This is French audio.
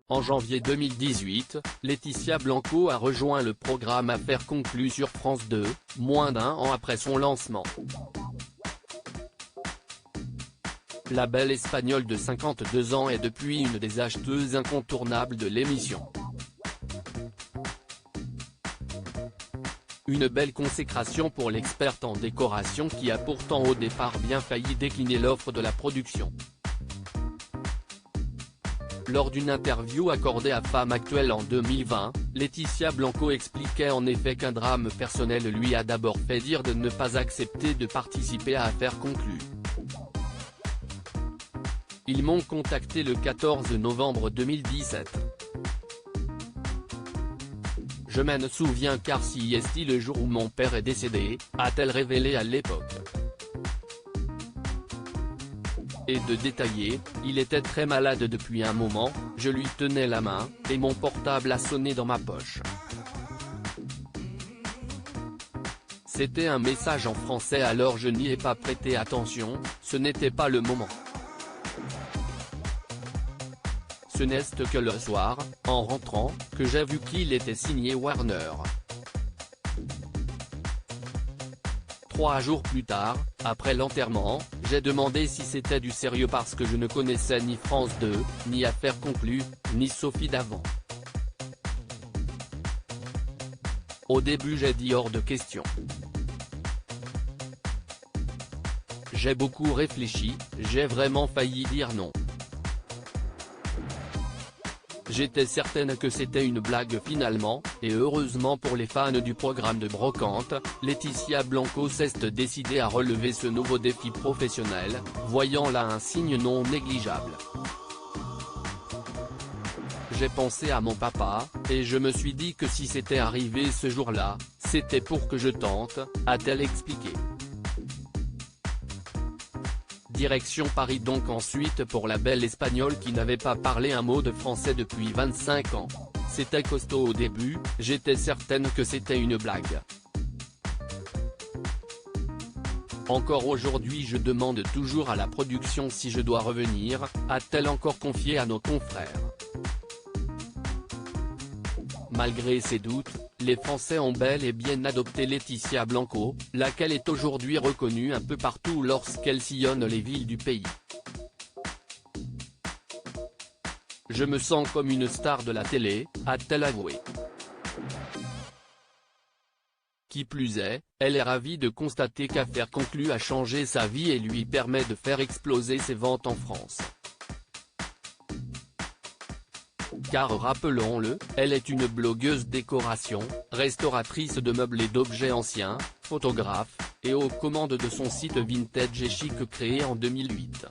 En janvier 2018, Laetitia Blanco a rejoint le programme Affaires conclues sur France 2, moins d'un an après son lancement. La belle espagnole de 52 ans est depuis une des acheteuses incontournables de l'émission. Une belle consécration pour l'experte en décoration qui a pourtant au départ bien failli décliner l'offre de la production. Lors d'une interview accordée à Femme Actuelle en 2020, Laetitia Blanco expliquait en effet qu'un drame personnel lui a d'abord fait dire de ne pas accepter de participer à Affaires conclues. Ils m'ont contacté le 14 novembre 2017. Je me souviens car si est le jour où mon père est décédé, a-t-elle révélé à l'époque. Et de détailler, il était très malade depuis un moment, je lui tenais la main, et mon portable a sonné dans ma poche. C'était un message en français alors je n'y ai pas prêté attention, ce n'était pas le moment. Ce n'est que le soir, en rentrant, que j'ai vu qu'il était signé Warner. 3 jours plus tard, après l'enterrement, j'ai demandé si c'était du sérieux parce que je ne connaissais ni France 2, ni Affaires conclues, ni Sophie Davant. Au début j'ai dit hors de question. J'ai beaucoup réfléchi, j'ai vraiment failli dire non. J'étais certaine que c'était une blague finalement, et heureusement pour les fans du programme de Brocante, Laetitia Blanco s'est décidée à relever ce nouveau défi professionnel, voyant là un signe non négligeable. J'ai pensé à mon papa, et je me suis dit que si c'était arrivé ce jour-là, c'était pour que je tente, a-t-elle expliqué. Direction Paris donc ensuite pour la belle espagnole qui n'avait pas parlé un mot de français depuis 25 ans. C'était costaud au début, j'étais certaine que c'était une blague. Encore aujourd'hui je demande toujours à la production si je dois revenir, a-t-elle encore confié à nos confrères. Malgré ses doutes, les Français ont bel et bien adopté Laetitia Blanco, laquelle est aujourd'hui reconnue un peu partout lorsqu'elle sillonne les villes du pays. Je me sens comme une star de la télé, a-t-elle avoué. Qui plus est, elle est ravie de constater qu'Affaires conclues a changé sa vie et lui permet de faire exploser ses ventes en France. Car rappelons-le, elle est une blogueuse décoration, restauratrice de meubles et d'objets anciens, photographe, et aux commandes de son site Vintage et Chic créé en 2008.